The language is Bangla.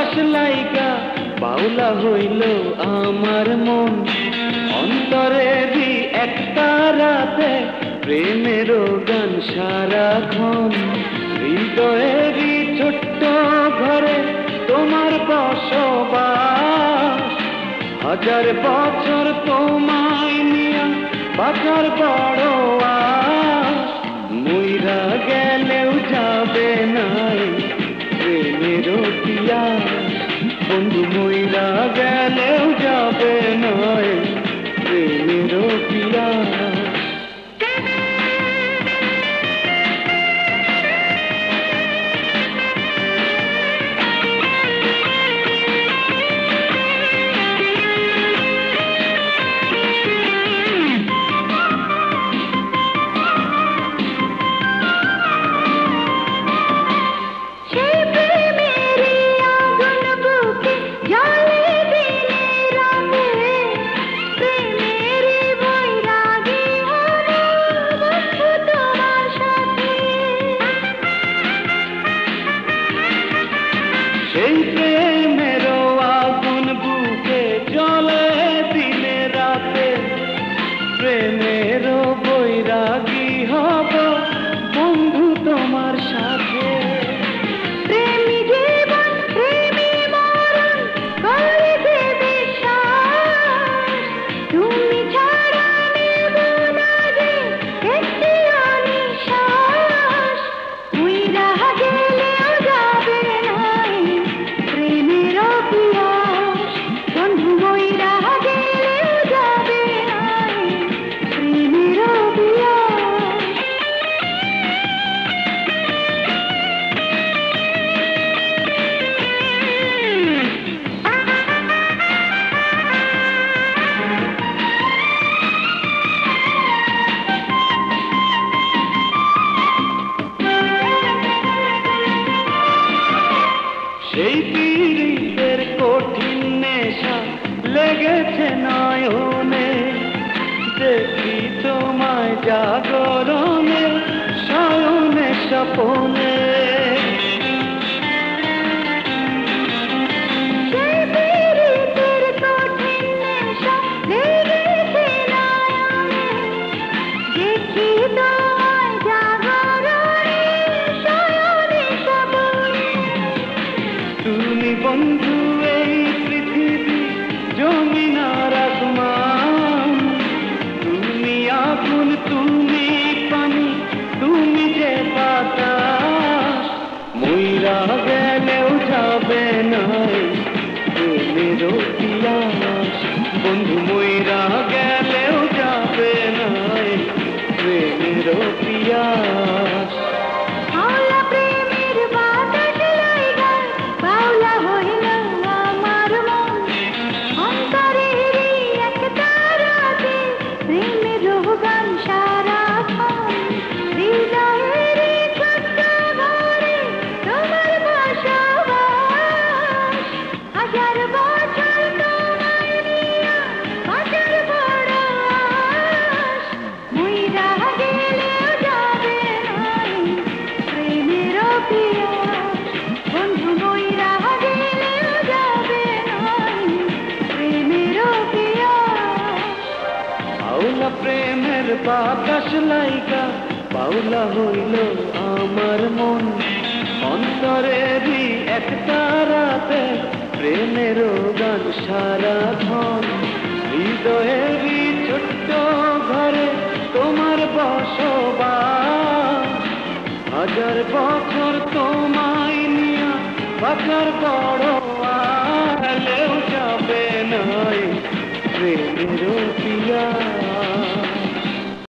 বাতাস লাইগা বাউলা হইল আমার মন। অন্তরেরই একটা রাতে প্রেমেরও গান সারাক্ষণ। হৃদয়েরই ছোট্ট ঘরে তোমার বসবাস। হাজার বছর তোমায় নিয়া বাঁচার বড় আশ। মইরা গেলেও যাবে নাই প্রেমেরও পিয়াস। বন্ধু মইরা গেলেও যাবে নাই প্রেমেরও পিয়াস। সেই প্রেমেরও আগুন বুকে জ্বলে দিনে রাতে। প্রেমেরও বৈরাগী হব বন্ধু তোমার সাথে। প্রেমী জীবন প্রেমী মরণ করে দেবে শ্বাস। তুমি ছাড়া নেব না যে একটি নিঃশ্বাস। উইরা গেলেও যাবে নাই প্রেমেরও পিয়াস। বন্ধু উইরা গেলেও যাবে নাই প্রেমেরও পিয়াস। সেই পীড়িতের কঠিন নেশা লেগেছে নয়নে। দেখি তোমায় জাগরণে শয়নে স্বপনে। সেই পীড়িতের কঠিন নেশা লেগেছে নয়নে। দেখি তোমায় জাগরণে শয়নে স্বপনে। তুমি বন্ধু এই পৃথিবী জমিন আর আসমান। তুমি আগুন তুমি পানি তুমি যে বাতাস। মইরা গেলেও যাবে নাই প্রেমেরও পিয়াস। বন্ধু মইরা গেলেও যাবে নাই প্রেমেরও পিয়াস। হাওলা প্রেমের বাতাস লাইগা বাউলা হইল আমার মন। অন্তরেরই একটা রাতে প্রেমেরও গান সারাক্ষণ। হৃদয়েরই ছোট্ট ঘরে তোমার বসবাস। হাজার বছর তোমায় নিয়া বাঁচার বড় আশ। মইরা গেলেও যাবে নাই প্রেমেরও পিয়াস। বন্ধু মইরা গেলেও যাবে নাই প্রেমেরও পিয়াস। বাউলা প্রেমের বাতাস লাইগা বাউলা হইল আমার মন। অন্তরেরই একটা রাতে প্রেমেরও গান সারাক্ষণ। হৃদয়েরই ছোট্ট ঘরে তোমার বসবাস। হাজার বছর তোমায় নিয়া বাঁচার বড় আলেও যাবে নাই প্রেমেরও পিয়াস।